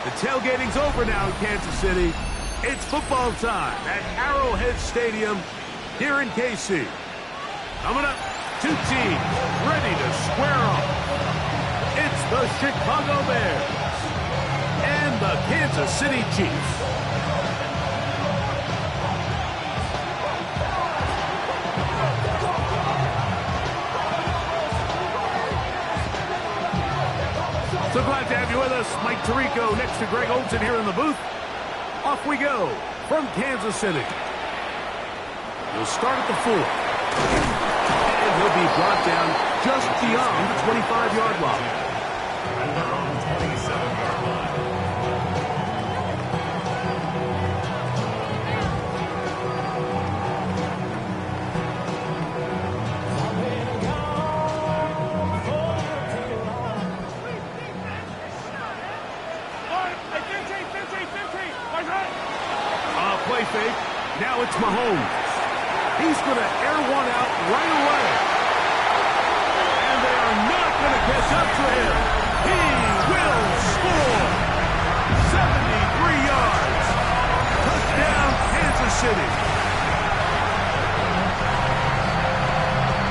The tailgating's over now in Kansas City. It's football time at Arrowhead Stadium here in KC. Coming up, two teams ready to square off. It's the Chicago Bears and the Kansas City Chiefs. So glad to have you with us. Mike Tirico next to Greg Olsen here in the booth. Off we go from Kansas City. We'll start at the 4. And he'll be brought down just beyond the 25-yard line. And they're on the 27-yard line. Play fake. Now it's Mahomes. He's going to air one out right away. And they are not going to catch up to him. He will score. 73 yards. Touchdown, Kansas City.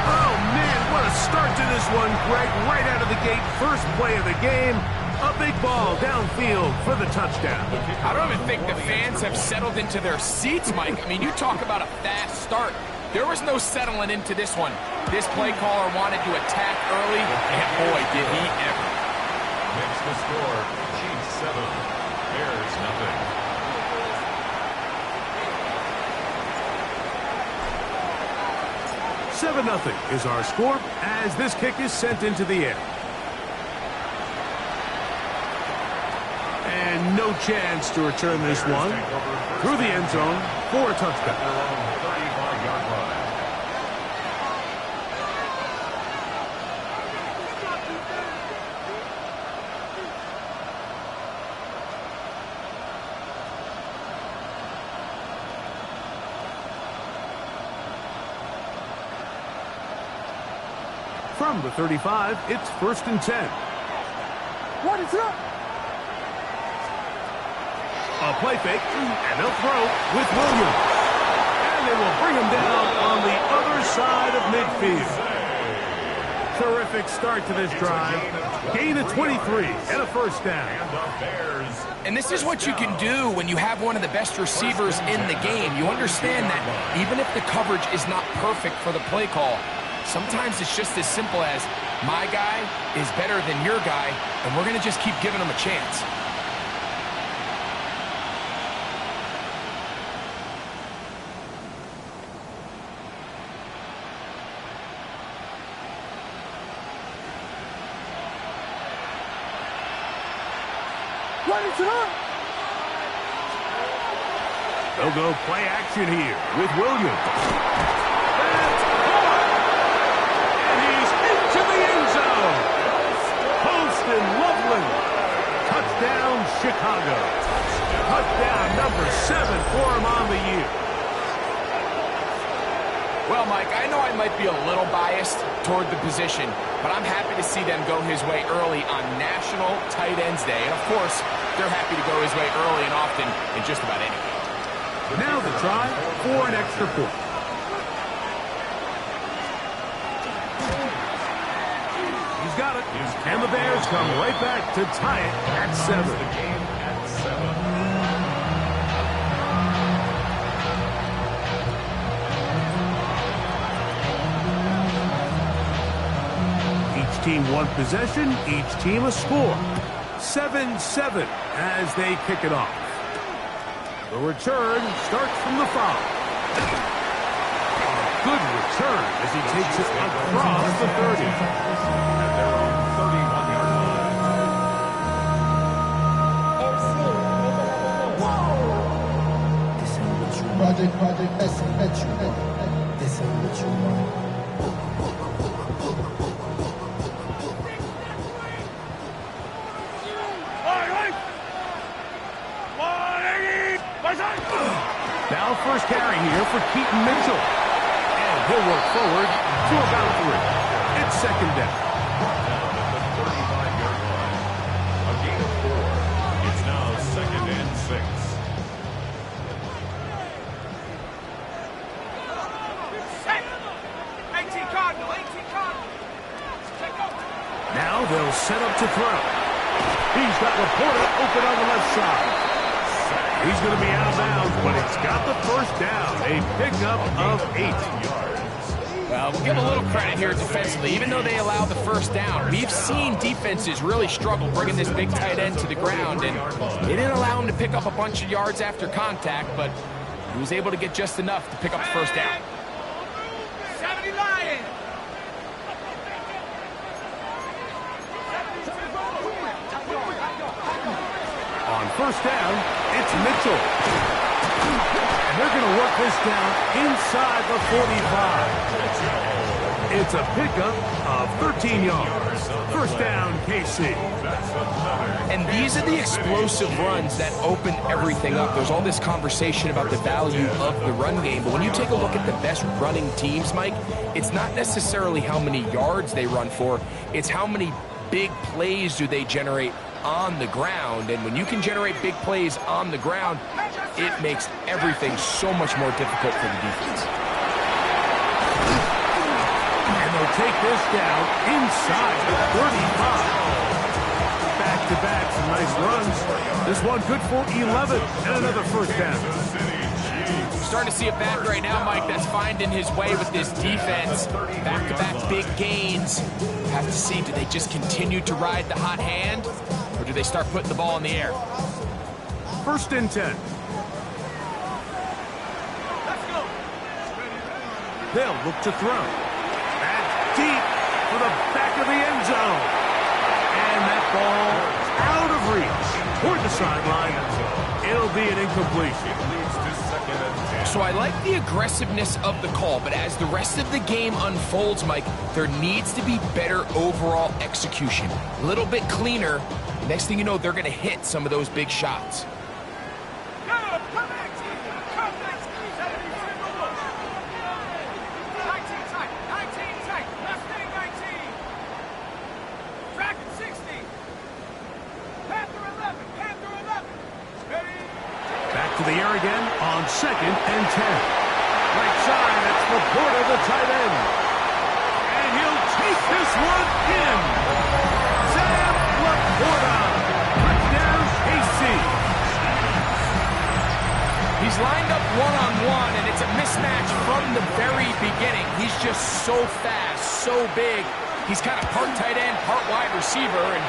Oh, man, what a start to this one, Greg. Right out of the gate, first play of the game. A big ball downfield for the touchdown. I don't even think the fans have settled into their seats, Mike. I mean, you talk about a fast start. There was no settling into this one. This play caller wanted to attack early, and boy, did he ever. Next to score, Chiefs 7, Bears nothing. 7-0 is our score as this kick is sent into the air. And no chance to return this one through the end zone for a touchdown. 35-yard line. From the 35, it's 1st and 10. What is up? A play fake, and they'll throw with Williams. And they will bring him down on the other side of midfield. Terrific start to this drive. Gain of 23 and a first down. And this is what you can do when you have one of the best receivers in the game. You understand that even if the coverage is not perfect for the play call, sometimes it's just as simple as, my guy is better than your guy, and we're going to just keep giving him a chance. They'll go play action here with Williams. That's caught! And he's into the end zone. Holston Loveland. Touchdown, Chicago. Touchdown number 7 for him on the year. Well, Mike, I know I might be a little biased toward the position, but I'm happy to see them go his way early on National Tight Ends Day. And, of course, they're happy to go his way early and often in just about anything. Now the try for an extra point. He's got it. And the Bears come right back to tie it at 7. The game at 7. Each team one possession, each team a score. 7-7 as they kick it off. The return starts from the 5. A good return as he takes it across the 30. At their own 31-yard line. Project, this ain't what you want. Now first carry here for Keaton Mitchell. And he'll work forward to about 3. It's 2nd down. Down at the 35-yard line. A gain of 4. It's now set up to throw. He's got Laporta open on the left side. He's going to be out of bounds, but he's got the first down. A pickup of 8. Well, we'll give a little credit here defensively. Even though they allowed the first down, we've seen defenses really struggle bringing this big tight end to the ground, and they didn't allow him to pick up a bunch of yards after contact, but he was able to get just enough to pick up the first down. 70 Lions! On first down, it's Mitchell. And they're going to work this down inside the 45. It's a pickup of 13 yards. First down, KC. And these are the explosive runs that open everything up. There's all this conversation about the value of the run game, but when you take a look at the best running teams, Mike, it's not necessarily how many yards they run for, it's how many big plays do they generate on the ground. And when you can generate big plays on the ground, it makes everything so much more difficult for the defense. And they'll take this down inside the 35. Back-to-back, some nice runs. This one good for 11 and another first down. Starting to see a back right now, Mike, that's finding his way with this defense. Back-to-back big gains. Have to see, do they just continue to ride the hot hand, or do they start putting the ball in the air? First and 10. They'll look to throw. That's deep for the back of the end zone. And that ball out of reach toward the sideline. It'll be an incompletion. So I like the aggressiveness of the call, but as the rest of the game unfolds, Mike, there needs to be better overall execution. A little bit cleaner. Next thing you know, they're going to hit some of those big shots. To the air again on second and 10. Right side, that's Laporta, the tight end. And he'll take this one in. Sam Laporta. Touchdown, KC. He's lined up one-on-one, and it's a mismatch from the very beginning. He's just so fast, so big. He's kind of part tight end, part wide receiver, and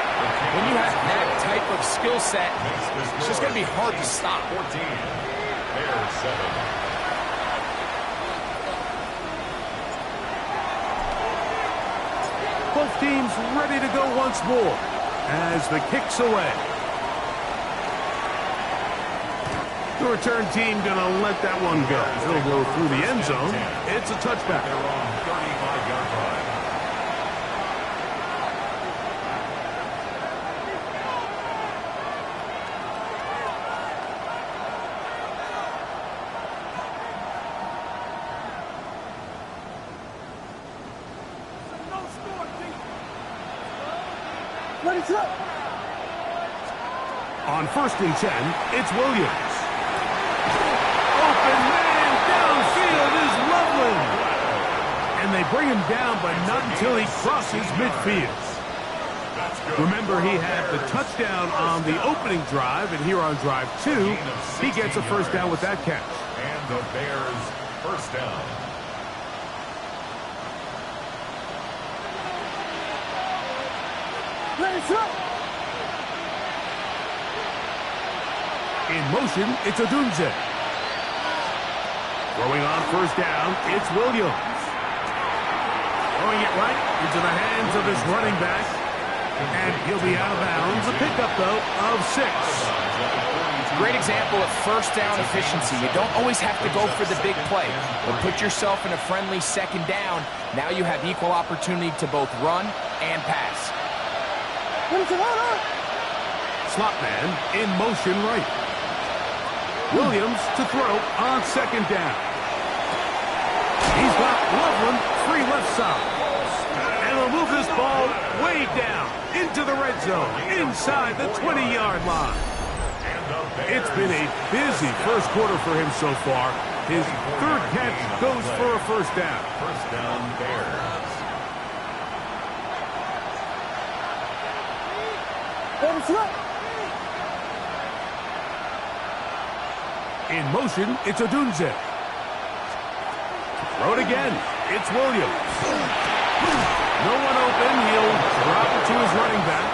when you have that type of skill set, it's just going to be hard to stop. 14, Bears 7. Both teams ready to go once more as the kick's away. The return team going to let that one go. It'll go through the end zone. It's a touchback. They're on 35-yard line. On first and 10, it's Williams. Open man downfield is Loveland. And they bring him down, but not until he crosses midfield. Remember, he had the touchdown on the opening drive, and here on drive 2, he gets a first down with that catch. And the Bears first down. In motion, it's Odunze. Throwing on first down, it's Williams. Throwing it right into the hands of his running back. And he'll be out of bounds. A pickup, though, of 6. Great example of first down efficiency. You don't always have to go for the big play, but put yourself in a friendly second down. Now you have equal opportunity to both run and pass. Slot man in motion right. Williams to throw on second down. He's got Loveland free left side. And he'll move this ball way down into the red zone, inside the 20-yard line. It's been a busy first quarter for him so far. His third catch goes for a first down. First down, Bears. In motion, it's Odunze. Throw it again. It's Williams. No one open. He'll drop it to his running back.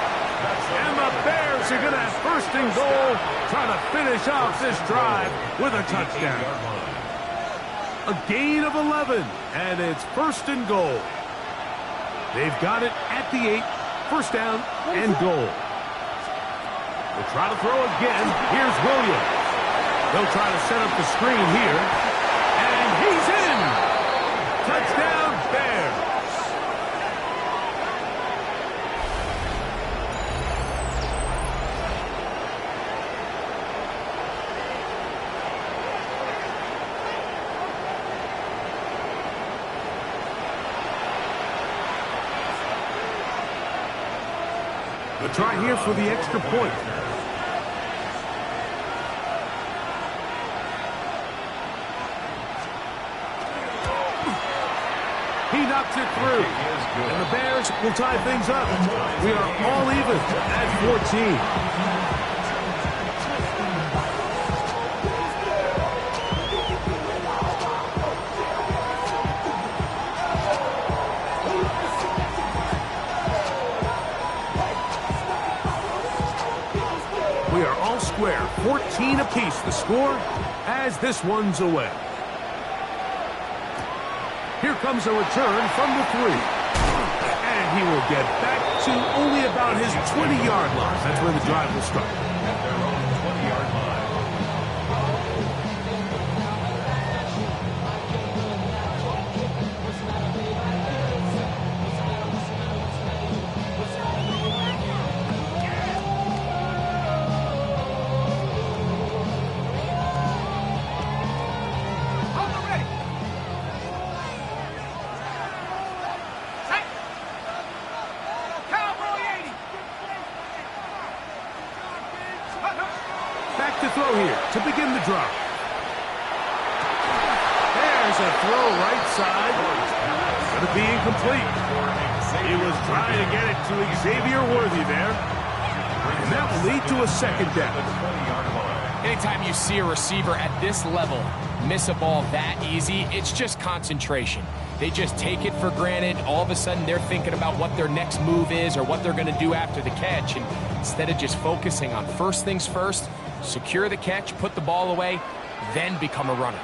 And the Bears are going to have first and goal, trying to finish off this drive with a touchdown. A gain of 11, and it's first and goal. They've got it at the 8, first down and goal. We'll try to throw again. Here's Williams. They'll try to set up the screen here, and he's in. Touchdown, Bears. The try here for the extra point. He knocks it through. And the Bears will tie things up. We are all even at 14. We are all square, 14 apiece the score as this one's away. Here comes a return from the 3. And he will get back to only about his 20-yard line. That's where the drive will start. At their own 20-yard line. Back to throw here to begin the drive. There's a throw right side. Going to be incomplete. He was trying to get it to Xavier Worthy there. And that will lead to a second down. Anytime you see a receiver at this level miss a ball that easy, it's just concentration. They just take it for granted. All of a sudden, they're thinking about what their next move is or what they're going to do after the catch. And instead of just focusing on first things first, secure the catch, put the ball away, then become a runner.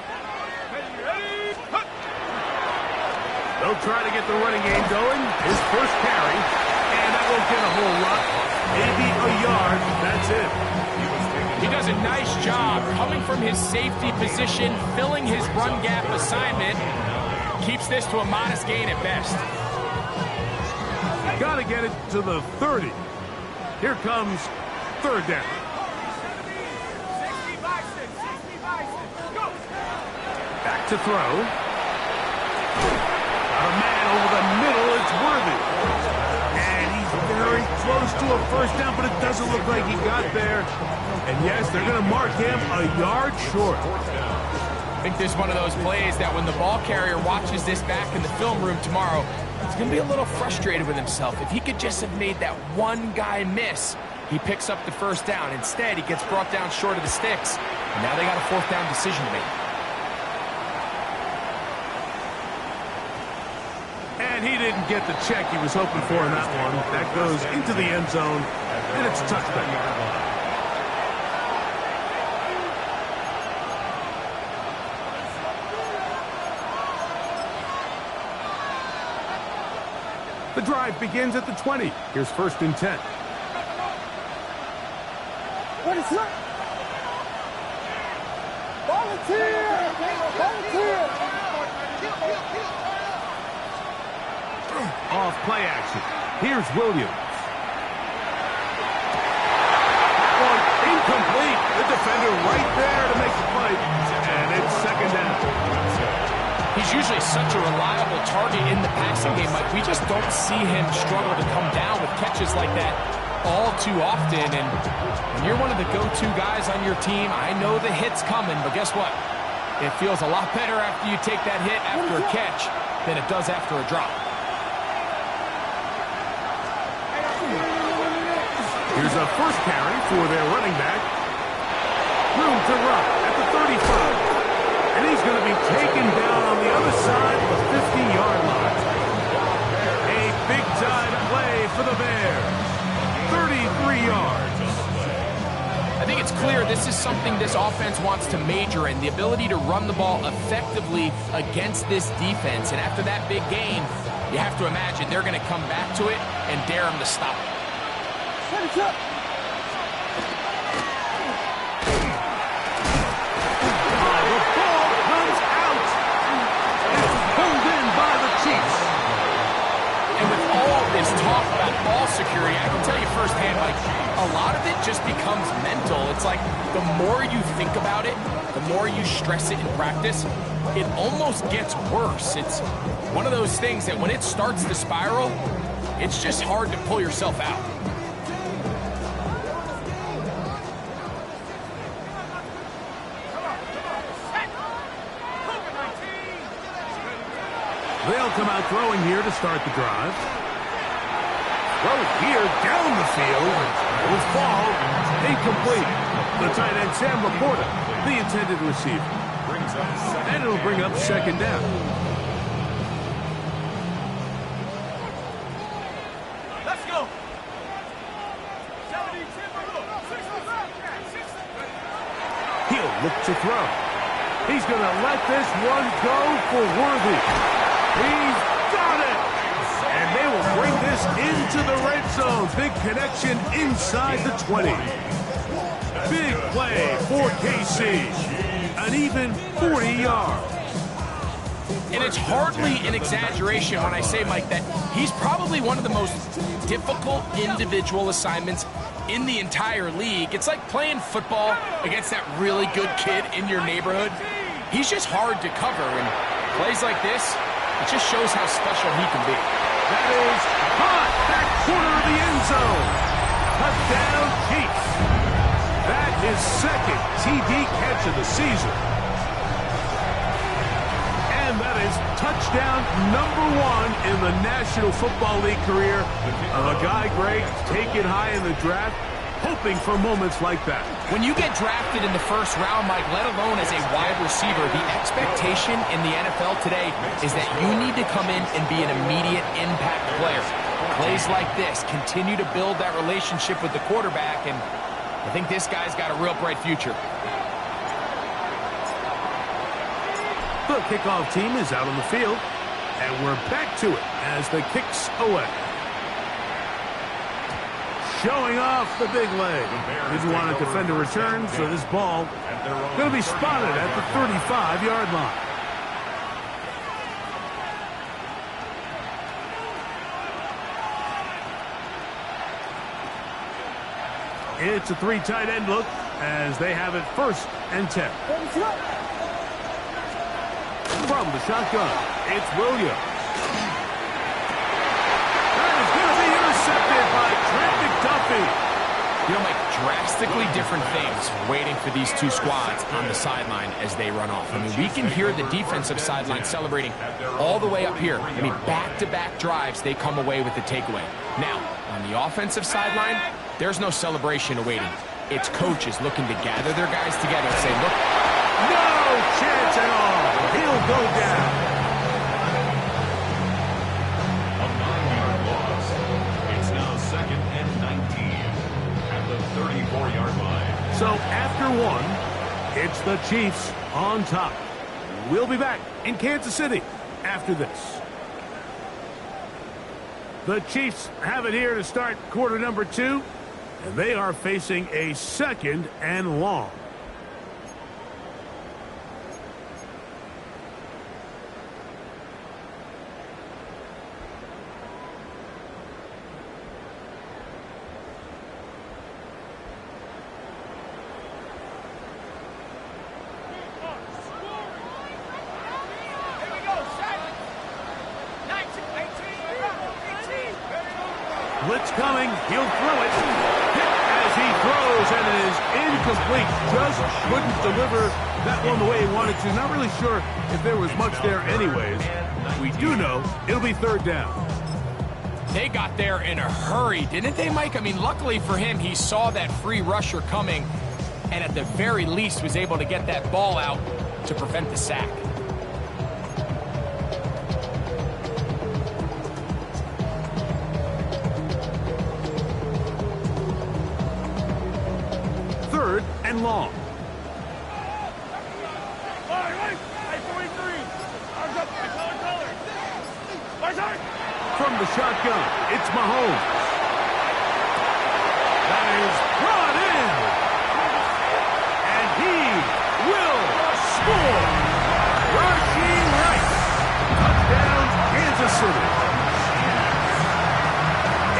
They'll try to get the running game going. His first carry, and that won't get a whole lot. Maybe a yard. That's it. He does a nice job coming from his safety position, filling his run gap assignment. Keeps this to a modest gain at best. Got to get it to the 30. Here comes third down. Back to throw. Got a man over the middle. It's Worthy. And he's very close to a first down, but it doesn't look like he got there. And yes, they're going to mark him a yard short. I think this is one of those plays that when the ball carrier watches this back in the film room tomorrow, he's going to be a little frustrated with himself. If he could just have made that one guy miss, he picks up the first down. Instead, he gets brought down short of the sticks. And now they got a fourth down decision to make. And he didn't get the check he was hoping for in that one. That goes into the end zone, and it's a touchback. The drive begins at the 20. Here's first and 10. What is that? Volunteer! Volunteer! Off play action. Here's Williams. Oh, incomplete. The defender right there to make the play. And it's second down. He's usually such a reliable target in the passing game, Mike. We just don't see him struggle to come down with catches like that all too often. And when you're one of the go-to guys on your team, I know the hit's coming, but guess what? It feels a lot better after you take that hit after a catch than it does after a drop. Here's a first carry for their running back. Room to run at the 35. And he's going to be taken down on the other side of the 50-yard line. A big-time play for the Bears. 33 yards. I think it's clear this is something this offense wants to major in, the ability to run the ball effectively against this defense. And after that big game, you have to imagine they're going to come back to it and dare them to stop it. Talk about ball security, I can tell you firsthand, like, a lot of it just becomes mental. It's like the more you think about it, the more you stress it in practice, it almost gets worse. It's one of those things that when it starts to spiral, it's just hard to pull yourself out. They'll come out throwing here to start the drive. Throw here down the field. Will fall. Incomplete. The tight end, Sam Laporta, the intended receiver. And it'll bring up second down. Let's go. He'll look to throw. He's going to let this one go for Worthy. He's got it. And they will bring this into the red zone. Big connection inside the 20. Big play for KC. An even 40 yards. And it's hardly an exaggeration when I say, Mike, that he's probably one of the most difficult individual assignments in the entire league. It's like playing football against that really good kid in your neighborhood. He's just hard to cover, and plays like this, it just shows how special he can be. That is hot back corner of the end zone. Touchdown, Chiefs. That is second TD catch of the season. And that is touchdown number 1 in the National Football League career of a guy, Greg, taken high in the draft, hoping for moments like that. When you get drafted in the first round, Mike, let alone as a wide receiver, the expectation in the NFL today is that you need to come in and be an immediate impact player. Plays like this continue to build that relationship with the quarterback, and I think this guy's got a real bright future. The kickoff team is out on the field, and we're back to it as the kick's away. Showing off the big leg. Didn't want to defend a return, so this ball going to be spotted at the 35-yard line. It's a 3 tight end look as they have it 1st and 10. From the shotgun, it's Williams. That is going to be intercepted by Trent McDuffie. You know, Mike, drastically different things waiting for these two squads on the sideline as they run off. I mean, we can hear the defensive sideline celebrating all the way up here. I mean, back-to-back drives, they come away with the takeaway. Now, on the offensive sideline, there's no celebration awaiting. It's coaches looking to gather their guys together and say, look, no chance at all. He'll go down. A 9-yard loss. It's now 2nd and 19 at the 34-yard line. So after 1, it's the Chiefs on top. We'll be back in Kansas City after this. The Chiefs have it here to start quarter number 2, and they are facing a 2nd and long. Blitz coming. He'll throw it. Hit as he throws, and it is incomplete. Just couldn't deliver that one the way he wanted to. Not really sure if there was much there anyways. We do know it'll be 3rd down. They got there in a hurry, didn't they, Mike? I mean, luckily for him, he saw that free rusher coming and at the very least was able to get that ball out to prevent the sack. Third and long. From the shotgun, it's Mahomes. That is brought in. And he will score. Rashee Rice. Touchdown, Kansas City.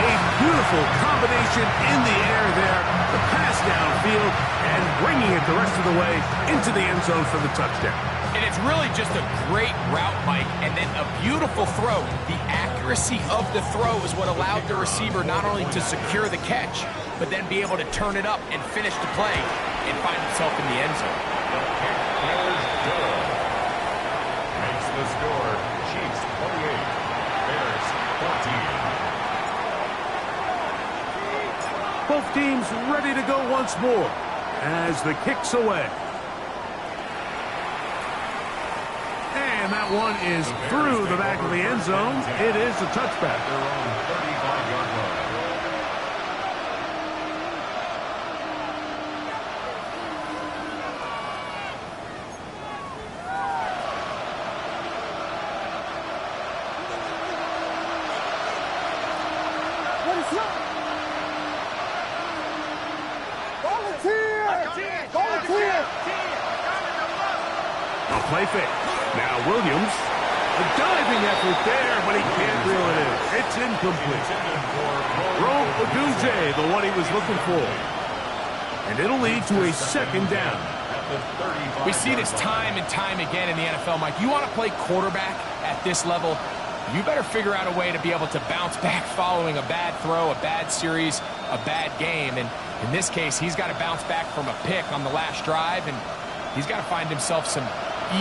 A beautiful combination in the air there. The pass downfield and bringing it the rest of the way into the end zone for the touchdown. And it's really just a great route, Mike, and then a beautiful throw. The accuracy of the throw is what allowed the receiver not only to secure the catch, but then be able to turn it up and finish the play and find himself in the end zone. The kick is good. Makes the score Chiefs 28, Bears 14. Both teams ready to go once more as the kick's away. And that one is through the back of the end zone. It is a touchback. Their own 35-yard line. A play fake. Now Williams. A diving effort there, but he can't reel it in. It's incomplete. Rome Odunze, the one he was looking for. And it'll lead to a second down. We see this time and time again in the NFL, Mike. You want to play quarterback at this level, you better figure out a way to be able to bounce back following a bad throw, a bad series, a bad game. And in this case, he's got to bounce back from a pick on the last drive, and he's got to find himself some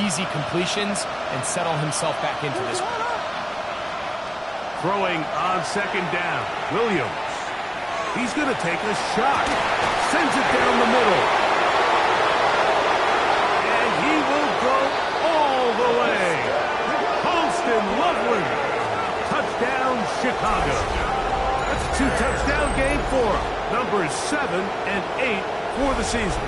easy completions and settle himself back into this one. Throwing on second down. Williams. He's going to take a shot. Sends it down the middle. And he will go all the way. Holston Loveland. Touchdown, Chicago. That's a two-touchdown game for him. Numbers 7 and 8 for the season.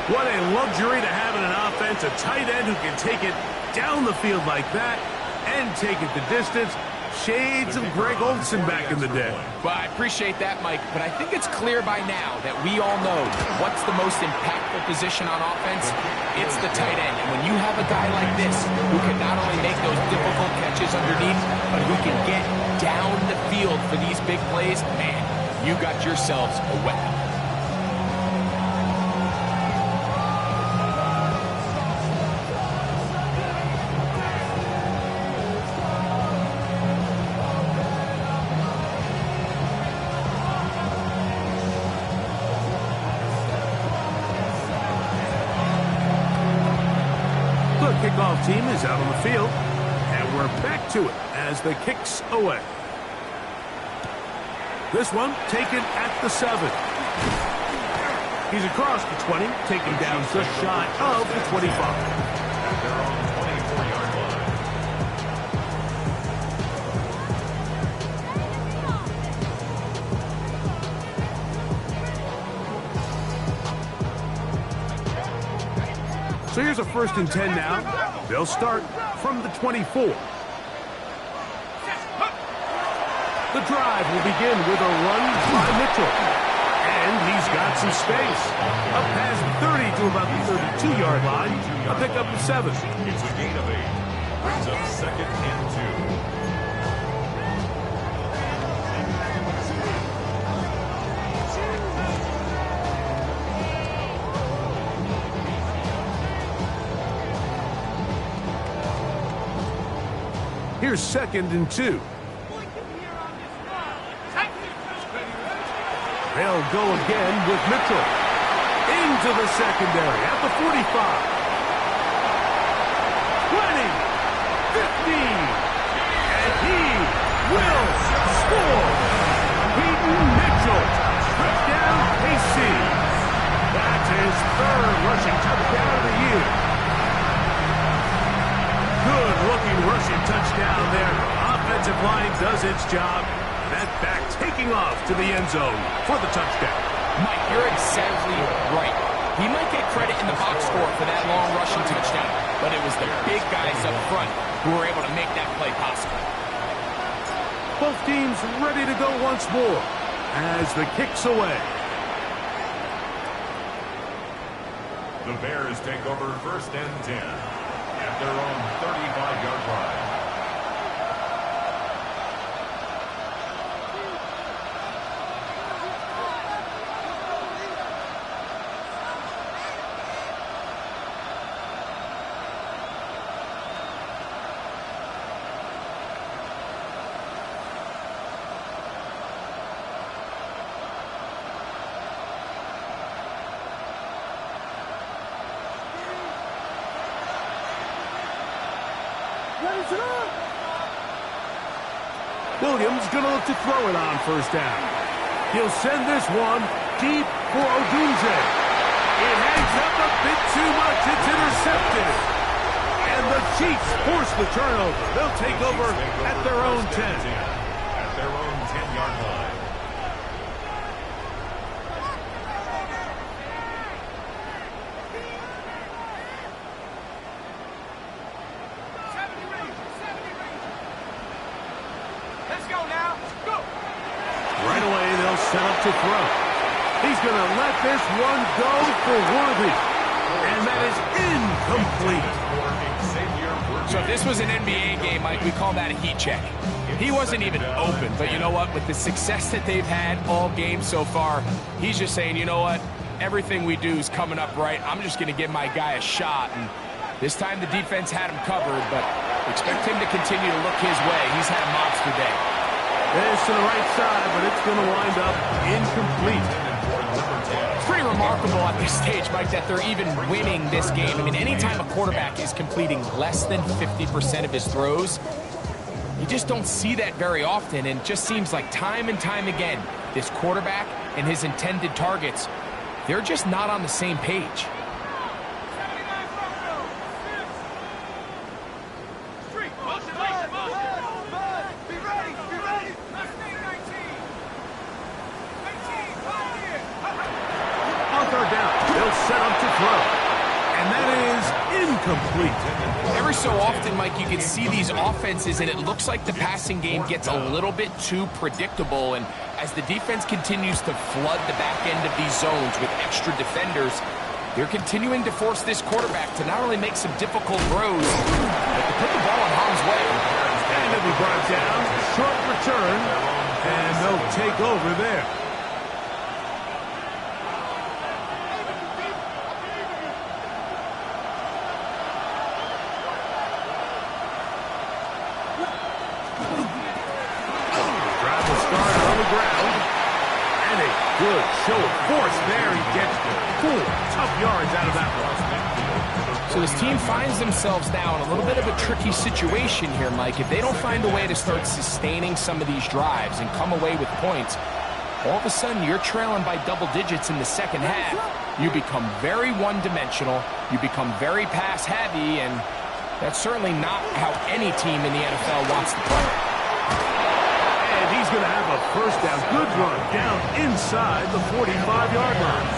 What a luxury to have in an offense, a tight end who can take it down the field like that and take it the distance. Shades of Greg Olsen back in the day. Well, I appreciate that, Mike, but I think it's clear by now that we all know what's the most impactful position on offense. It's the tight end. And when you have a guy like this who can not only make those difficult catches underneath, but who can get down the field for these big plays, man, you got yourselves a weapon. Kickoff team is out on the field, and we're back to it as the kick's away. This one taken at the 7. He's across the 20, taken down just shy of the 25. At their own 24-yard line. So here's a 1st and 10 now. They'll start from the 24. The drive will begin with a run by Mitchell. And he's got some space. Up past 30 to about the 32-yard line. A pickup of 7. It's a gain of 8. Brings up 2nd and 2. Here's 2nd and 2. They'll go again with Mitchell. Into the secondary at the 45. 20. 15. And he will score. Peyton Mitchell, touchdown KC. That's his third rushing touchdown of the year. Good-looking rushing touchdown there. Offensive line does its job. That back taking off to the end zone for the touchdown. Mike, you're exactly right. He might get credit in the box score for that long rushing touchdown, but it was the big guys up front who were able to make that play possible. Both teams ready to go once more as the kick's away. The Bears take over 1st and 10 at their own 35-yard line. Williams going to look to throw it on 1st down. He'll send this one deep for Odunze. It hangs up a bit too much. It's intercepted. And the Chiefs force the turnover. They'll take over at their own 10. At their own 10-yard line. Set up to throw. He's going to let this one go for Worthy. And that is incomplete. So if this was an NBA game, Mike, we call that a heat check. He wasn't even open, but you know what? With the success that they've had all game so far, he's just saying, you know what? Everything we do is coming up right. I'm just going to give my guy a shot. And this time the defense had him covered, but expect him to continue to look his way. He's had a monster day. It's to the right side, but it's going to wind up incomplete. It's pretty remarkable at this stage, Mike, that they're even winning this game. I mean, anytime a quarterback is completing less than 50% of his throws, you just don't see that very often, and it just seems like time and time again, this quarterback and his intended targets, they're just not on the same page. Every so often, Mike, you can see these offenses, and it looks like the passing game gets a little bit too predictable. And as the defense continues to flood the back end of these zones with extra defenders, they're continuing to force this quarterback to not only make some difficult throws, but to put the ball in harm's way. And it'll be brought down, short return, and they'll take over there. Good show of force there. He gets 4 tough yards out of that one. So this team finds themselves now in a little bit of a tricky situation here, Mike. If they don't find a way to start sustaining some of these drives and come away with points, all of a sudden you're trailing by double digits in the second half. You become very one-dimensional. You become very pass-heavy, and that's certainly not how any team in the NFL wants to play. He's going to have a 1st down. Good run down inside the 45-yard line.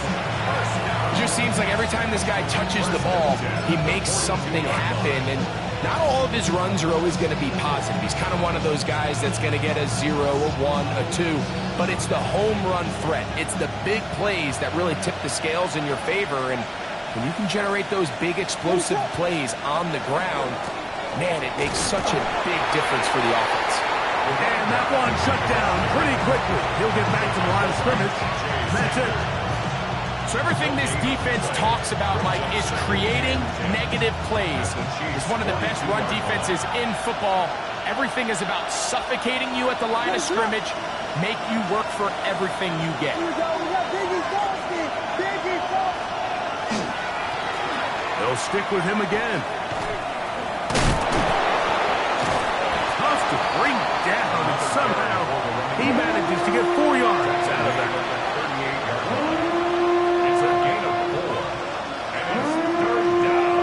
It just seems like every time this guy touches the ball, he makes something happen. And not all of his runs are always going to be positive. He's kind of one of those guys that's going to get a 0, a 1, a 2. But it's the home run threat. It's the big plays that really tip the scales in your favor. And when you can generate those big explosive plays on the ground, man, it makes such a big difference for the offense. And that one shut down pretty quickly. He'll get back to the line of scrimmage. That's it. So everything this defense talks about, Mike, is creating negative plays. It's one of the best run defenses in football. Everything is about suffocating you at the line of scrimmage, make you work for everything you get. They'll stick with him again. To bring down, it get 4 yards out of that. 38-yard line. It's a gain of 4. And it's third down.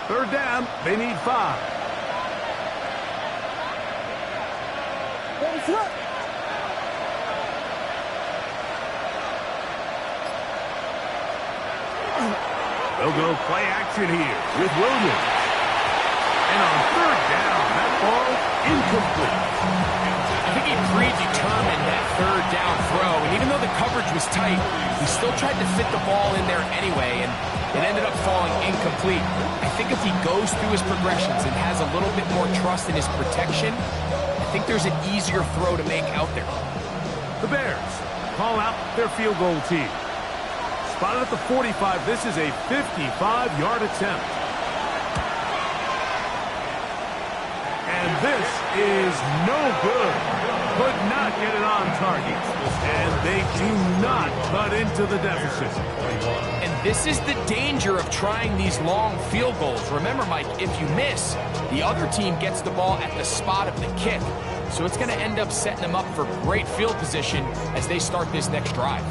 Third down, they need 5. They'll go play action here with Williams. And on third down, that ball incomplete. I think he predetermined that third down throw, and even though the coverage was tight, he still tried to fit the ball in there anyway, and it ended up falling incomplete. I think if he goes through his progressions and has a little bit more trust in his protection, I think there's an easier throw to make out there. The Bears call out their field goal team. Spotted at the 45, this is a 55-yard attempt. And this is no good. Could not get it on target. And they do not cut into the deficit. And this is the danger of trying these long field goals. Remember, Mike, if you miss, the other team gets the ball at the spot of the kick. So it's going to end up setting them up for great field position as they start this next drive.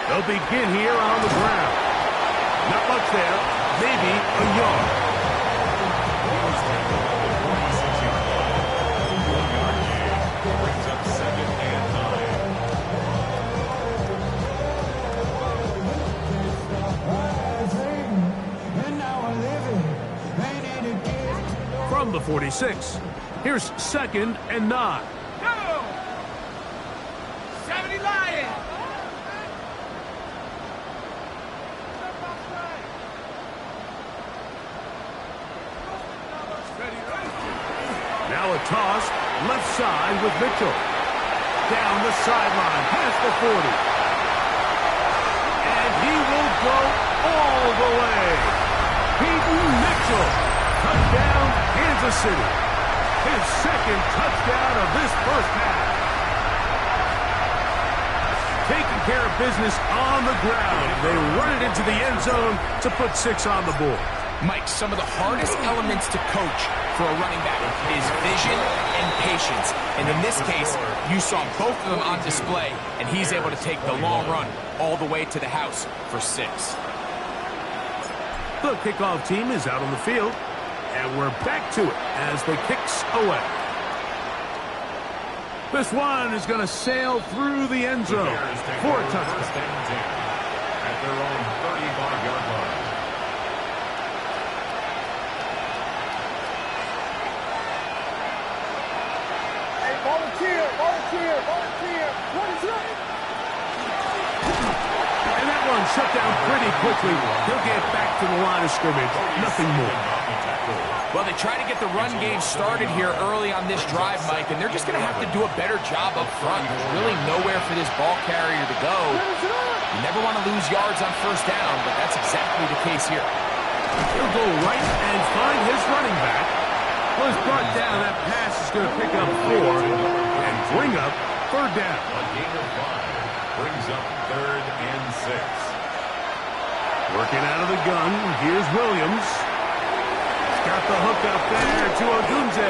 They'll begin here on the ground. Not much there. Maybe a yard. Brings up 2nd and 9. From the 46, here's 2nd and 9. Go! 70 Lions! Now a toss, left side with Mitchell. Down the sideline, past the 40. And he will go all the way. Peyton Mitchell, touchdown, Kansas City. His 2nd touchdown of this first half. Taking care of business on the ground. They run it into the end zone to put 6 on the board. Mike, some of the hardest elements to coach for a running back is vision and patience. And in this case, you saw both of them on display, and he's able to take the long run all the way to the house for 6. The kickoff team is out on the field, and we're back to it as the kick's away. This one is going to sail through the end zone for a touchdown. At their own 35-yard line. And that one shut down pretty quickly. He'll get back to the line of scrimmage. Nothing more. Well, they try to get the run game started here early on this drive, Mike, and they're just going to have to do a better job up front. There's really nowhere for this ball carrier to go. You never want to lose yards on first down, but that's exactly the case here. He'll go right and find his running back. Was brought down. That pass is going to pick up 4 and bring up third down. A gain of 5 brings up 3rd and 6. Working out of the gun, here's Williams. He's got the hook up there to Ogunze.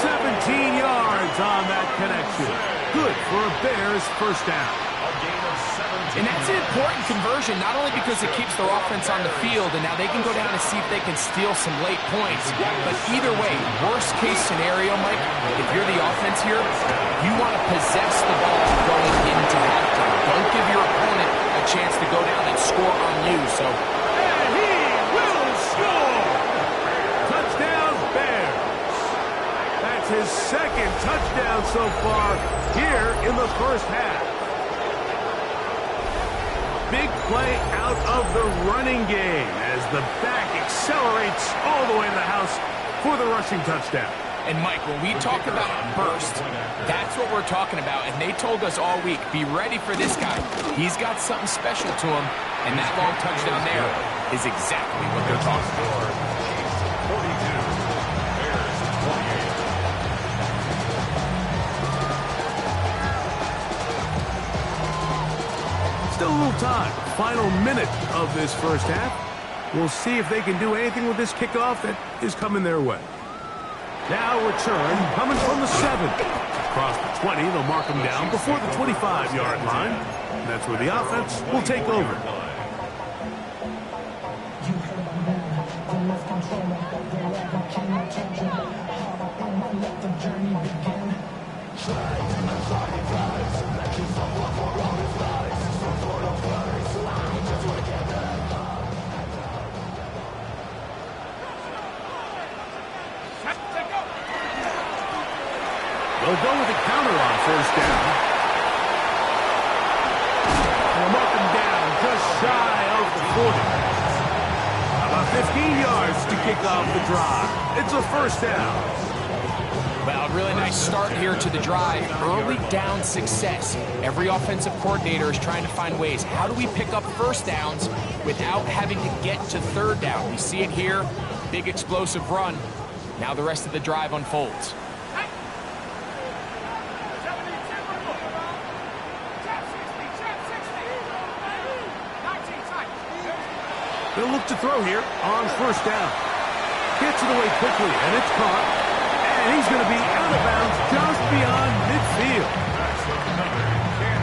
17 yards on that connection. Good for a Bears first down. A gain of 17. And that's an important conversion, not only because it keeps their offense on the field, and now they can go down and see if they can steal some late points. But either way, worst case scenario, Mike, if you're the offense here, you want to possess the ball going into halftime. Don't give your opponent a chance to go down and score on you. So, And he will score! Touchdown, Bears. That's his 2nd touchdown so far here in the first half. Big play out of the running game as the back accelerates all the way to the house for the rushing touchdown. And Mike, when we talk about burst, that's what we're talking about. And they told us all week, be ready for this guy. He's got something special to him. And that long touchdown there is exactly what they're talking about. 42. Bears 28. Still a little time. Final minute of this first half. We'll see if they can do anything with this kickoff that is coming their way. Now return coming from the 7. Across the 20, they'll mark them down before the 25-yard line. And that's where the offense will take over. They'll go with a counter on first down. And they'll mark them down just shy of the 40. About 15 yards to kick off the drive. It's a first down. Well, a really nice start here to the drive. Early down success. Every offensive coordinator is trying to find ways. How do we pick up first downs without having to get to third down? We see it here. Big explosive run. Now the rest of the drive unfolds. They'll look to throw here on first down. Gets it away quickly, and it's caught. And he's going to be out of bounds just beyond midfield.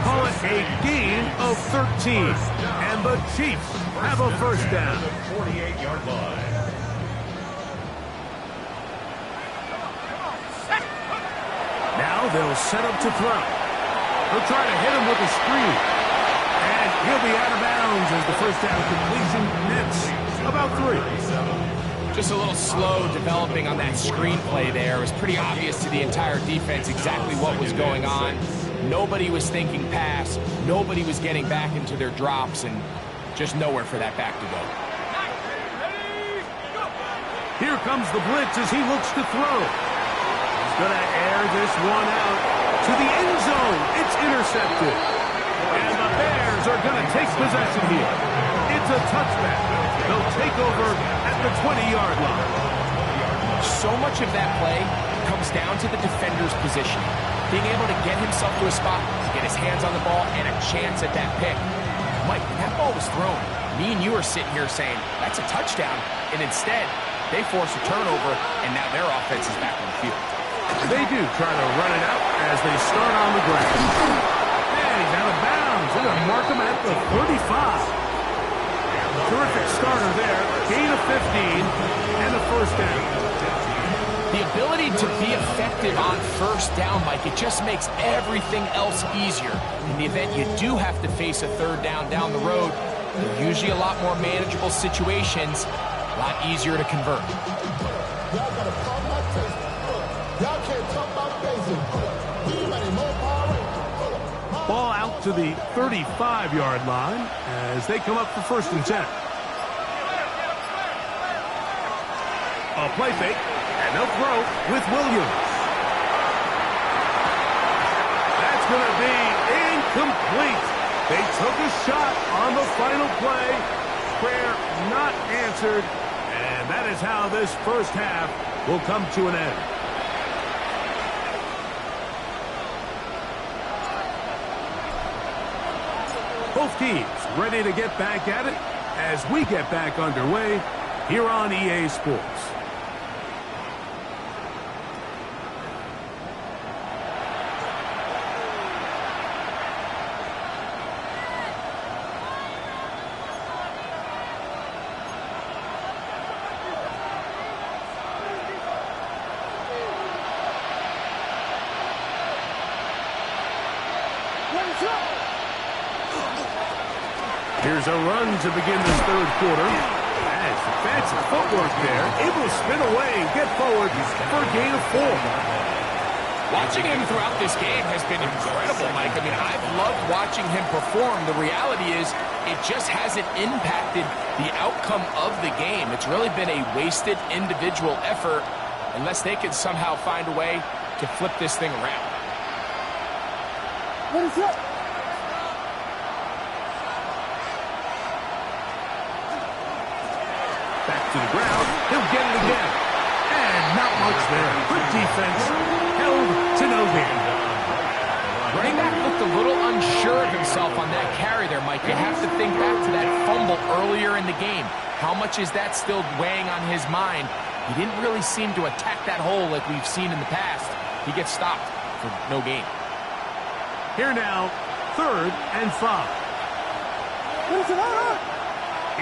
Call it a gain of 13. And the Chiefs have a first down. 48-yard line. Now they'll set up to throw. They'll try to hit him with a screen. And he'll be out of bounds as the first down completion nets about 3. Just a little slow developing on that screenplay there. It was pretty obvious to the entire defense exactly what was going on. Nobody was thinking pass. Nobody was getting back into their drops, and just nowhere for that back to go. Here comes the blitz as he looks to throw. He's going to air this one out to the end zone. It's intercepted. And the Bears are going to take possession here. It's a touchback. They'll take over at the 20-yard line. So much of that play comes down to the defender's position. Being able to get himself to a spot, get his hands on the ball, and a chance at that pick. Mike, when that ball was thrown, me and you are sitting here saying, that's a touchdown. And instead, they force a turnover, and now their offense is back on the field. They do try to run it out as they start on the ground. And he's out of bounds. They're going to mark him at the 35. Terrific starter there. Gain of 15 and a first down. The ability to be effective on first down, Mike, it just makes everything else easier. In the event you do have to face a third down the road, they're usually a lot more manageable situations, a lot easier to convert. Y'all gotta talk about taste. Y'all can't talk about basic. Too many more power. Ball out to the 35-yard line as they come up for 1st and 10. A play fake, and they'll throw with Williams. That's going to be incomplete. They took a shot on the final play. Prayer not answered, and that is how this first half will come to an end. Both teams ready to get back at it as we get back underway here on EA Sports. Here's a run to begin this third quarter. That's fancy footwork there. Able to spin away and get forward for a gain of 4. Watching him throughout this game has been incredible, Mike. I mean, I've loved watching him perform. The reality is it just hasn't impacted the outcome of the game. It's really been a wasted individual effort. unless they can somehow find a way to flip this thing around. What is up? Back to the ground. He'll get it again. And not much there. Good defense. Held to no gain. Running back looked a little unsure of himself on that carry there, Mike. You have to think back to that fumble earlier in the game. How much is that still weighing on his mind? He didn't really seem to attack that hole like we've seen in the past. He gets stopped for no gain. Here now, 3rd and 5.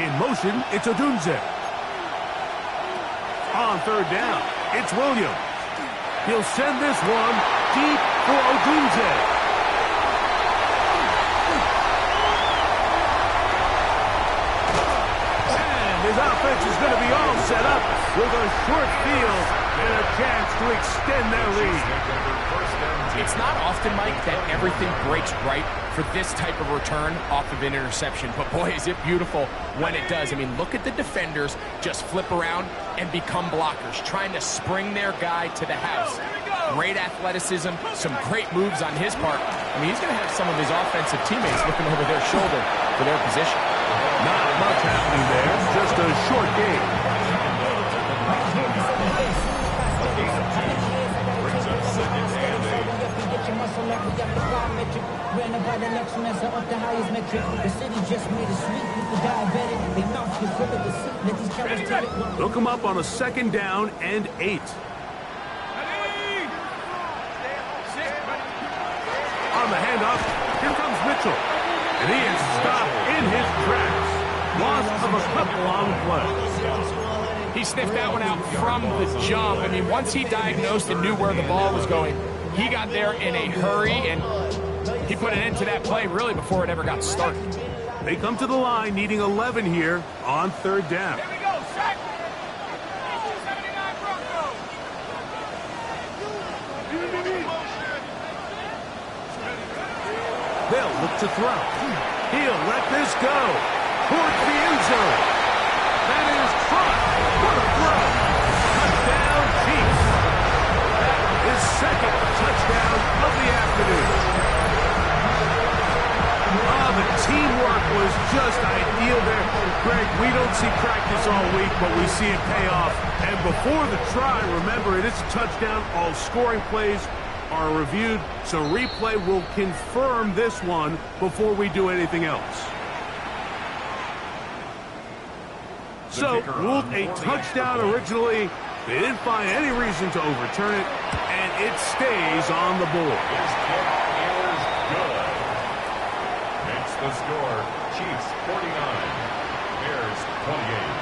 In motion, it's Odunze. On 3rd down, it's Williams. He'll send this one deep for Odunze. His offense is going to be all set up with a short field and a chance to extend their lead. It's not often, Mike, that everything breaks right for this type of return off of an interception. But, boy, is it beautiful when it does. I mean, look at the defenders just flip around and become blockers, trying to spring their guy to the house. Great athleticism, some great moves on his part. I mean, he's going to have some of his offensive teammates looking over their shoulder for their position. Not much happening there, just a short game. Brings up 2nd and 8. Look him up on a 2nd down and 8. On the handoff, here comes Mitchell. And he is stopped in his tracks. Loss of a couple on the play. He sniffed that one out from the jump. I mean, once he diagnosed and knew where the ball was going, he got there in a hurry, and he put an end to that play really before it ever got started. They come to the line needing 11 here on 3rd down. Here we go, sack. 79 Broncos. They'll look to throw. He'll let this go towards the end zone. That is caught. What a throw. Touchdown, Chiefs. His 2nd touchdown of the afternoon. Oh, the teamwork was just ideal there. Greg, we don't see practice all week, but we see it pay off. And before the try, remember, it is a touchdown. All scoring plays are reviewed, so replay will confirm this one before we do anything else. So, ruled a touchdown originally. They didn't find any reason to overturn it, and it stays on the board. His kick is good. Makes the score Chiefs 49, Bears 28.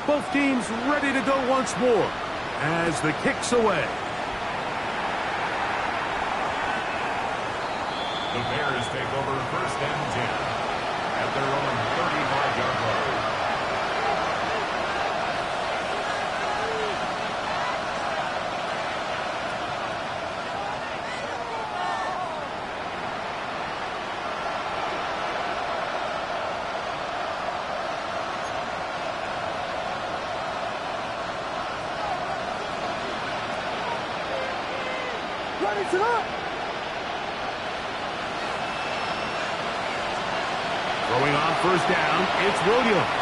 Both teams ready to go once more as the kick's away. The Bears take over 1st and 10 at their own 35-yard line. Run it up. Throwing on 1st down, it's Williams.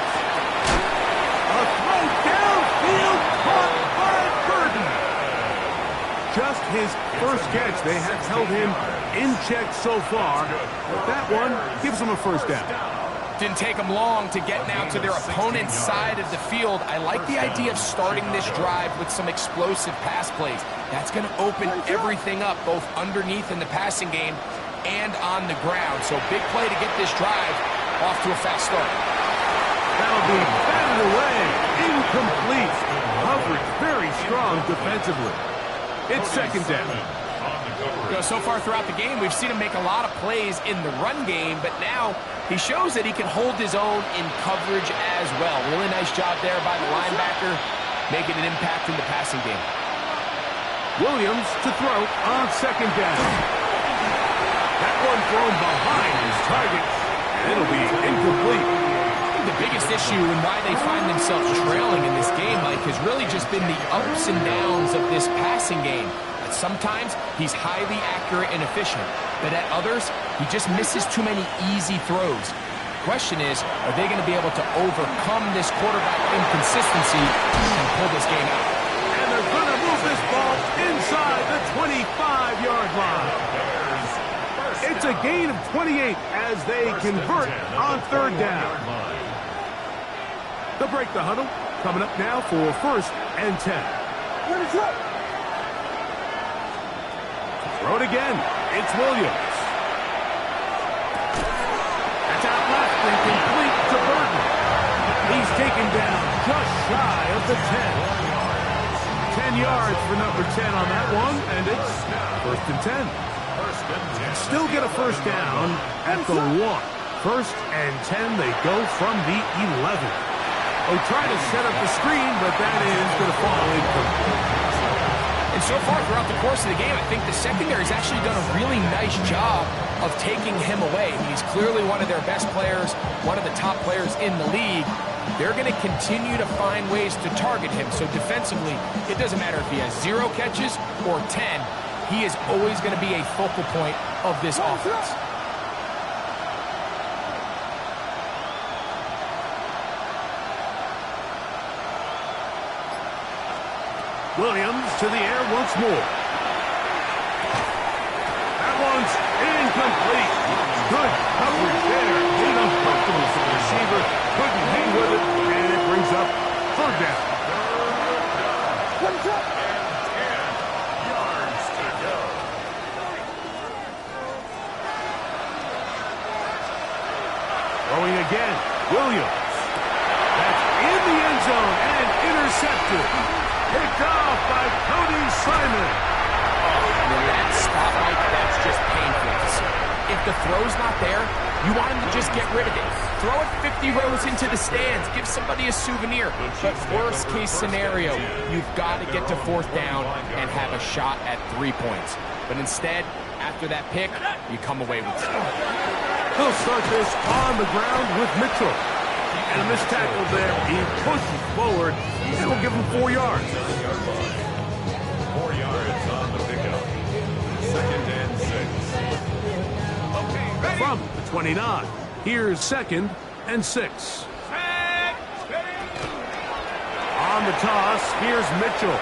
A throw downfield caught by Burton. Just his first catch. They have held him in check so far, but that one gives him a 1st down. Didn't take them long to get now to their opponent's side of the field. I like the idea of starting this drive with some explosive pass plays. That's going to open everything up, both underneath in the passing game and on the ground. So big play to get this drive off to a fast start. That'll be batted away. Incomplete. Coverage very strong defensively. It's 2nd down. You know, so far throughout the game, we've seen him make a lot of plays in the run game, but now he shows that he can hold his own in coverage as well. Really nice job there by the linebacker, making an impact in the passing game. Williams to throw on 2nd down. That one thrown behind his target, It'll be incomplete. The biggest issue and why they find themselves trailing in this game, Mike, has really just been the ups and downs of this passing game. Sometimes he's highly accurate and efficient, but at others, he just misses too many easy throws. The question is, are they going to be able to overcome this quarterback inconsistency and pull this game out? And they're going to move this ball inside the 25-yard line. It's a gain of 28 as they convert on third down. They'll break the huddle. Coming up now for 1st and 10. Throw it again. It's Williams. That's out left and complete to Burton. He's taken down just shy of the 10. 10 yards for number 10 on that one, and it's 1st and 10. Still get a first down at the 1. 1st and 10, they go from the 11. They try to set up the screen, but that is going to fall incomplete. And so far throughout the course of the game, I think the secondary's actually done a really nice job of taking him away. He's clearly one of their best players, one of the top players in the league. They're going to continue to find ways to target him. So defensively, it doesn't matter if he has 0 catches or 10. He is always going to be a focal point of this offense. Williams to the air once more. That one's incomplete. Good coverage there. Uncomfortable for the receiver. Couldn't hang with it, and it brings up 3rd down. 10 yards to go. Throwing again. Williams. That's in the end zone and intercepted. Picked off by Cody Simon. That spot, Mike, that's just painful to see. If the throw's not there, you want him to just get rid of it. Throw it 50 rows into the stands. Give somebody a souvenir. But worst case scenario, you've got to get to 4th down and have a shot at 3 points. But instead, after that pick, you come away with 2. He'll start this on the ground with Mitchell. And a missed tackle there. He pushes forward. And will give him 4 yards. 4 yards on the pickup. 2nd and 6. From the 29, here's 2nd and 6. On the toss, here's Mitchell.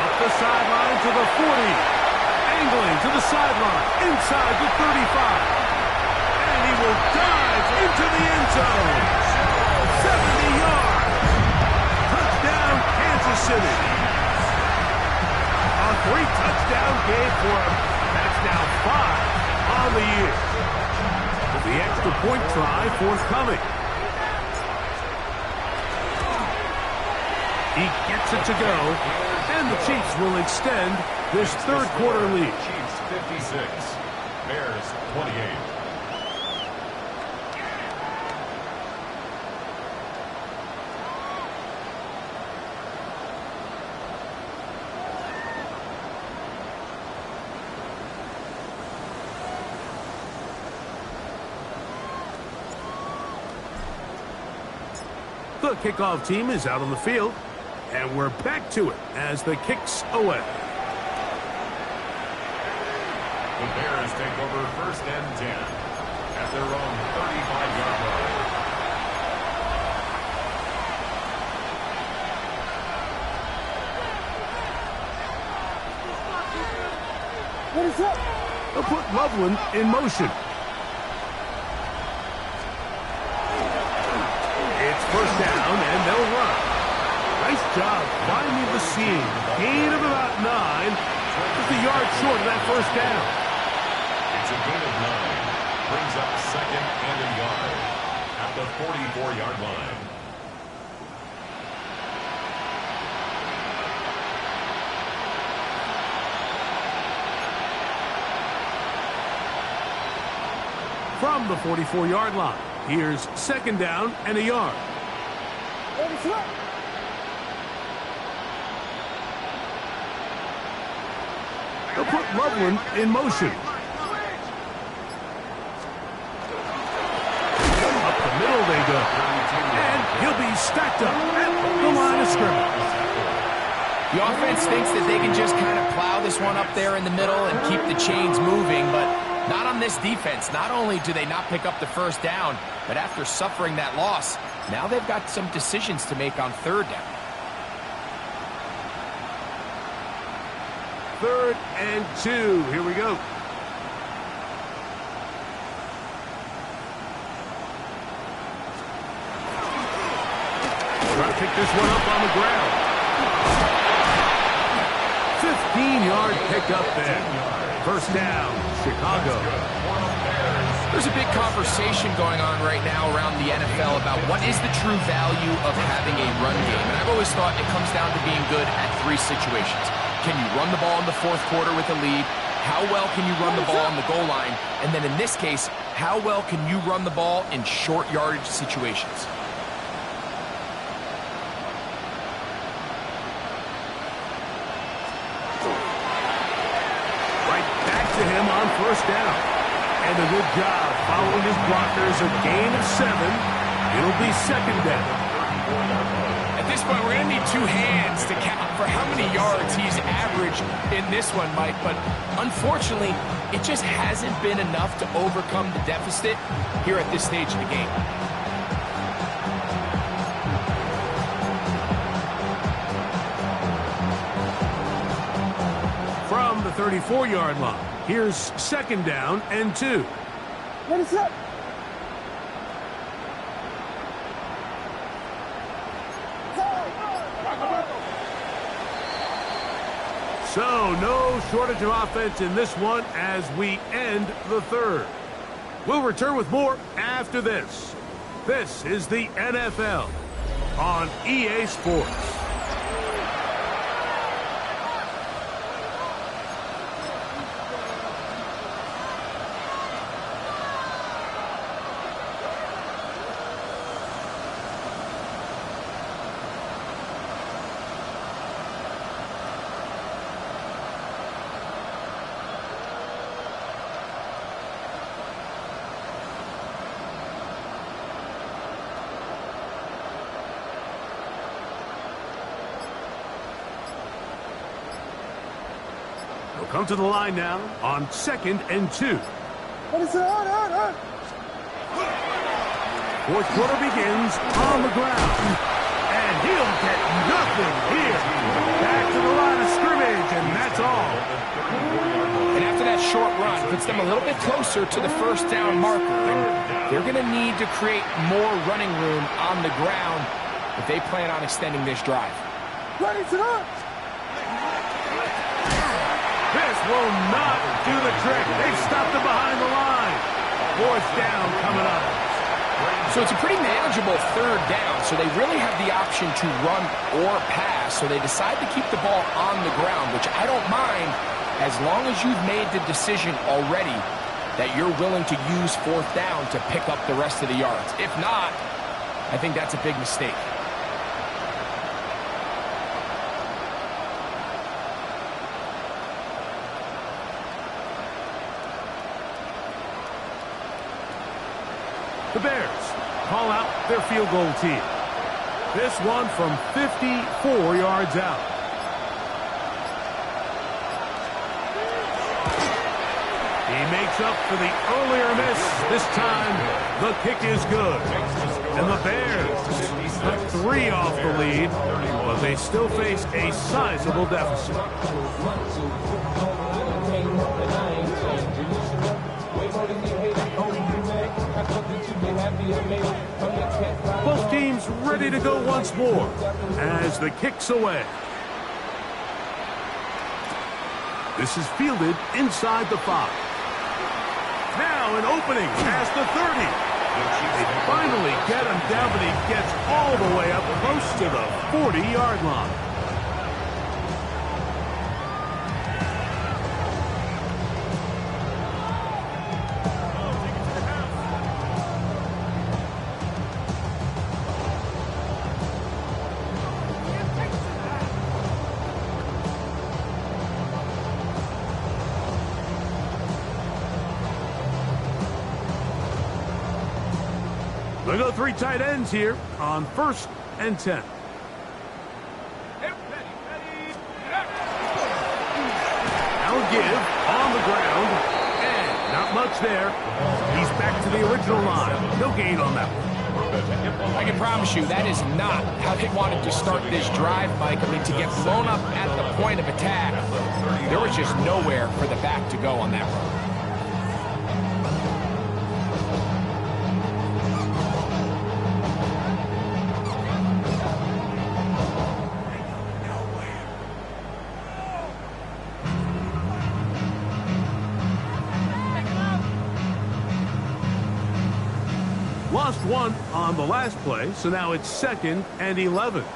Up the sideline to the 40. Angling to the sideline, inside the 35. And he will dive into the end zone. 70 yards. Touchdown, Kansas City. A 3-touchdown game for him. That's now 5 on the year. With the extra point try forthcoming. He gets it to go, and the Chiefs will extend this 3rd quarter lead. Chiefs 56, Bears 28. The kickoff team is out on the field, and we're back to it as the kicks away. The Bears take over 1st and 10 at their own 35-yard line. What is up? They'll put Loveland in motion. It's 1st down, and they'll run. Nice job finding the seam. Gain of about 9. Just a yard short of that 1st down. It's a gain of 9. Brings up 2nd and a yard at the 44-yard line. From the 44-yard line, here's 2nd down and a yard. They'll put Loveland in motion. He's stacked up at the line of scrimmage. The offense thinks that they can just kind of plow this one up there in the middle and keep the chains moving, but not on this defense. Not only do they not pick up the first down, but after suffering that loss, now they've got some decisions to make on third down. 3rd and 2. Here we go. Try to pick this one up on the ground. 15-yard pickup there. First down, Chicago. There's a big conversation going on right now around the NFL about what is the true value of having a run game. And I've always thought it comes down to being good at 3 situations. Can you run the ball in the 4th quarter with a lead? How well can you run the ball on the goal line? And then in this case, how well can you run the ball in short yardage situations? To him on first down. And a good job following his blockers. A gain of 7. It'll be second down. At this point, we're going to need 2 hands to count for how many yards he's averaged in this one, Mike. But unfortunately, it just hasn't been enough to overcome the deficit here at this stage of the game. From the 34-yard line. Here's second down and 2. What is up? So, no shortage of offense in this one as we end the 3rd. We'll return with more after this. This is the NFL on EA Sports. We'll come to the line now on 2nd and 2. What is it? 4th quarter begins on the ground. And he'll get nothing here. Back to the line of scrimmage, and that's all. And after that short run, puts them a little bit closer to the first down marker. And they're going to need to create more running room on the ground if they plan on extending this drive. What is it? This will not do the trick. They've stopped it behind the line. 4th down coming up. So it's a pretty manageable 3rd down, so they really have the option to run or pass, so they decide to keep the ball on the ground, which I don't mind as long as you've made the decision already that you're willing to use 4th down to pick up the rest of the yards. If not, I think that's a big mistake. The Bears call out their field goal team. This one from 54 yards out. He makes up for the earlier miss. This time, the kick is good. And the Bears cut 3 off the lead, but they still face a sizable deficit. Both teams ready to go once more as the kick's away. This is fielded inside the 5. Now an opening past the 30. They finally get him down, but he gets all the way up close to the 40-yard line. They go 3 tight ends here on 1st and 10. Now give on the ground, and not much there. He's back to the original line. No gain on that one. I can promise you that is not how they wanted to start this drive, Mike. I mean, to get blown up at the point of attack, there was just nowhere for the back to go on that run. Lost one on the last play, so now it's 2nd and 11. They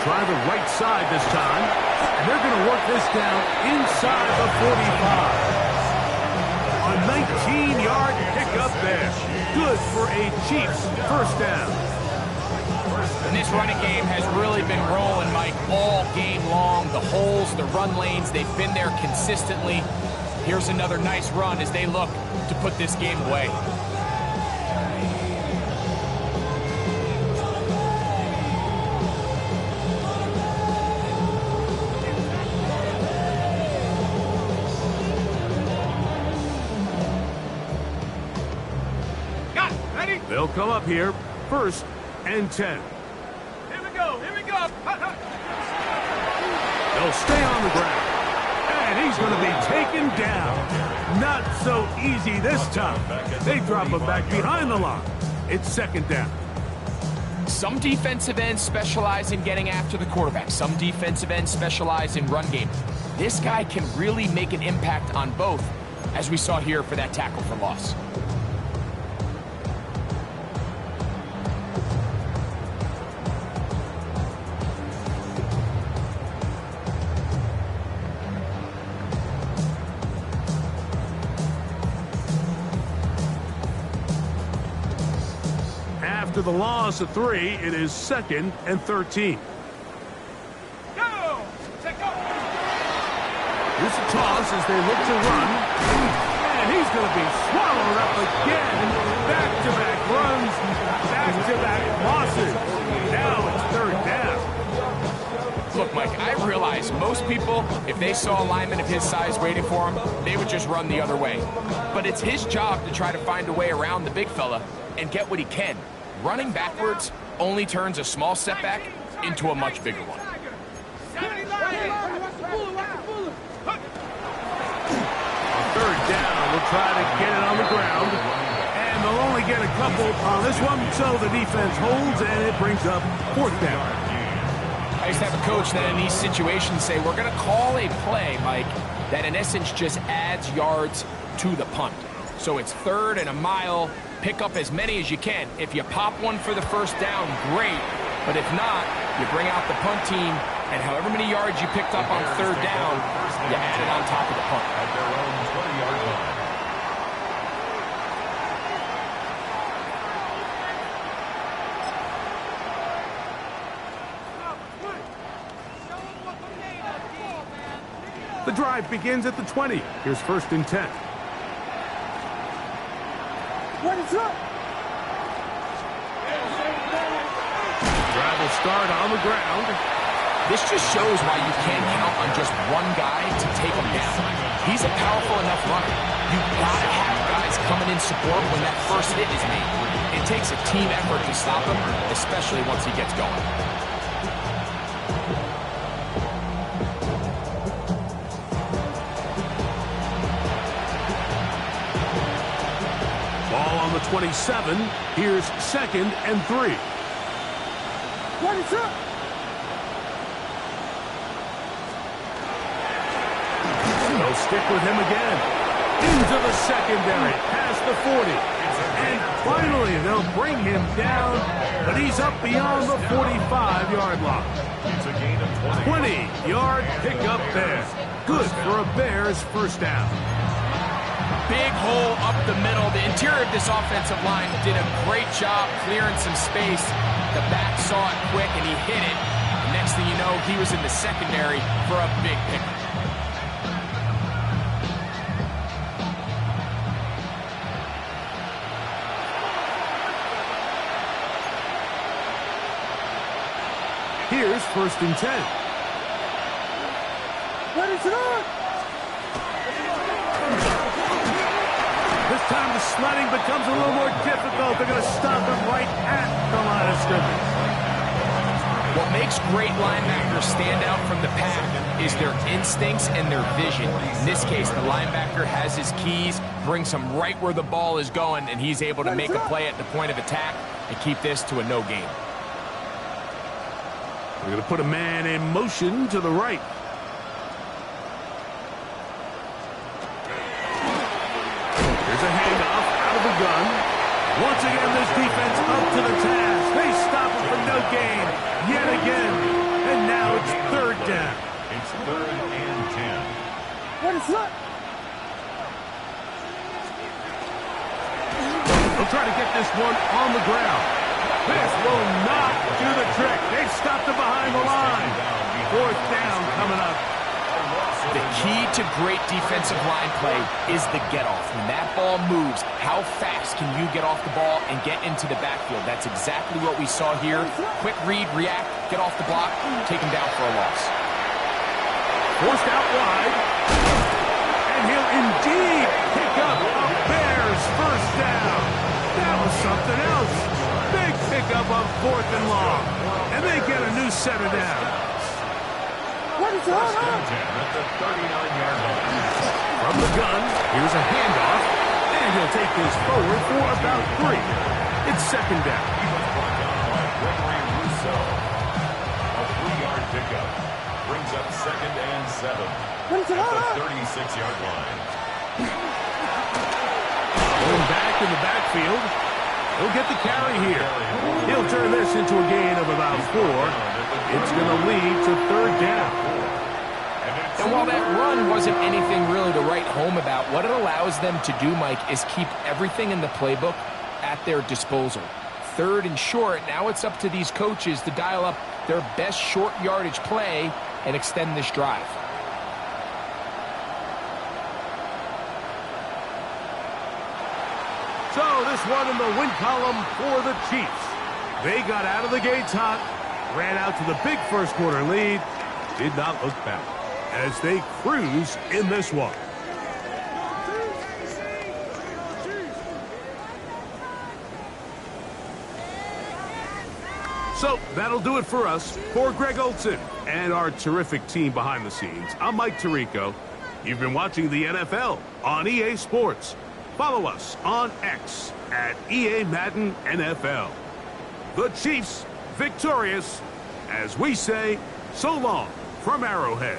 try the right side this time, and they're going to work this down inside the 45. A 19-yard pickup there. Good for a Chiefs first down. And this running game has really been rolling, Mike, all game long. The holes, the run lanes, they've been there consistently. Here's another nice run as they look to put this game away. Got it. Ready? They'll come up here, 1st and 10. Here we go. Here we go. They'll stay on the ground. And he's going to be taken down. Not so easy this time. They drop him back behind the line. It's 2nd down. Some defensive ends specialize in getting after the quarterback. Some defensive ends specialize in run game. This guy can really make an impact on both, as we saw here for that tackle for loss. After the loss of 3, it is 2nd and 13. Go. Take go. Here's a toss as they look to run. And he's going to be swallowed up again. Back-to-back runs, back-to-back losses. Now it's 3rd down. Look, Mike, I realize most people, if they saw a lineman of his size waiting for him, they would just run the other way. But it's his job to try to find a way around the big fella and get what he can. Running backwards only turns a small setback into a much bigger one. On 3rd down, we'll try to get it on the ground. And they'll only get a couple on this one, so the defense holds, and it brings up 4th down. I used to have a coach that in these situations say, we're going to call a play, Mike, that in essence just adds yards to the punt. So it's 3rd and a mile. Pick up as many as you can. If you pop one for the 1st down, great. But if not, you bring out the punt team, and however many yards you picked up on 3rd down, you add it on top of the punt. At their own 20-yard line. The drive begins at the 20. Here's 1st and 10. What is up? Drive will start on the ground. This just shows why you can't count on just one guy to take him down. He's a powerful enough runner. You've got to have guys coming in support when that first hit is made. It takes a team effort to stop him, especially once he gets going. Ball on the 27. Here's 2nd and 3. What is up? They'll stick with him again. Into the secondary, past the 40. And finally, they'll bring him down, but he's up beyond the 45-yard line. It's a gain of 20. 20-yard pickup there. Good for a Bears 1st down. Big hole up the middle. The interior of this offensive line did a great job clearing some space. The back saw it quick, and he hit it. Next thing you know, he was in the secondary for a big pickup. first and 10. Ready to run! This time the sledding becomes a little more difficult. They're going to stop him right at the line of scrimmage. What makes great linebackers stand out from the pack is their instincts and their vision. In this case, the linebacker has his keys, brings him right where the ball is going, and he's able to make a play at the point of attack and keep this to a no gain. They're going to put a man in motion to the right. Here's a handoff out of the gun. Once again, this defense up to the task. They stop him for no gain yet again. And now it's third down. It's 3rd and 10. Ready to run! They'll try to get this one on the ground. This will not do the trick. They've stopped him behind the line. 4th down coming up. The key to great defensive line play is the get-off. When that ball moves, how fast can you get off the ball and get into the backfield? That's exactly what we saw here. Quick read, react, get off the block, take him down for a loss. Forced out wide. And he'll indeed pick up a Bears first down. That was something else. Big pickup on 4th and long. And they get a new set of downs. Ready to run! At the 39-yard line. From the gun, here's a handoff. And he'll take this forward for about 3. It's 2nd down. He was brought down by Gregory Rousseau. A 3-yard pickup brings up 2nd and 7 Ready to at run! the 36-yard line. Going back in the backfield. He'll get the carry here. He'll turn this into a gain of about 4. It's going to lead to 3rd down. And while that run wasn't anything really to write home about, what it allows them to do, Mike, is keep everything in the playbook at their disposal. 3rd and short, now it's up to these coaches to dial up their best short yardage play and extend this drive. So this one in the win column for the Chiefs. They got out of the gates hot, ran out to the big first quarter lead, did not look back as they cruise in this one. So that'll do it for us. For Greg Olson and our terrific team behind the scenes, I'm Mike Tirico. You've been watching the NFL on EA Sports. Follow us on X at EA Madden NFL. The Chiefs victorious, as we say, so long from Arrowhead.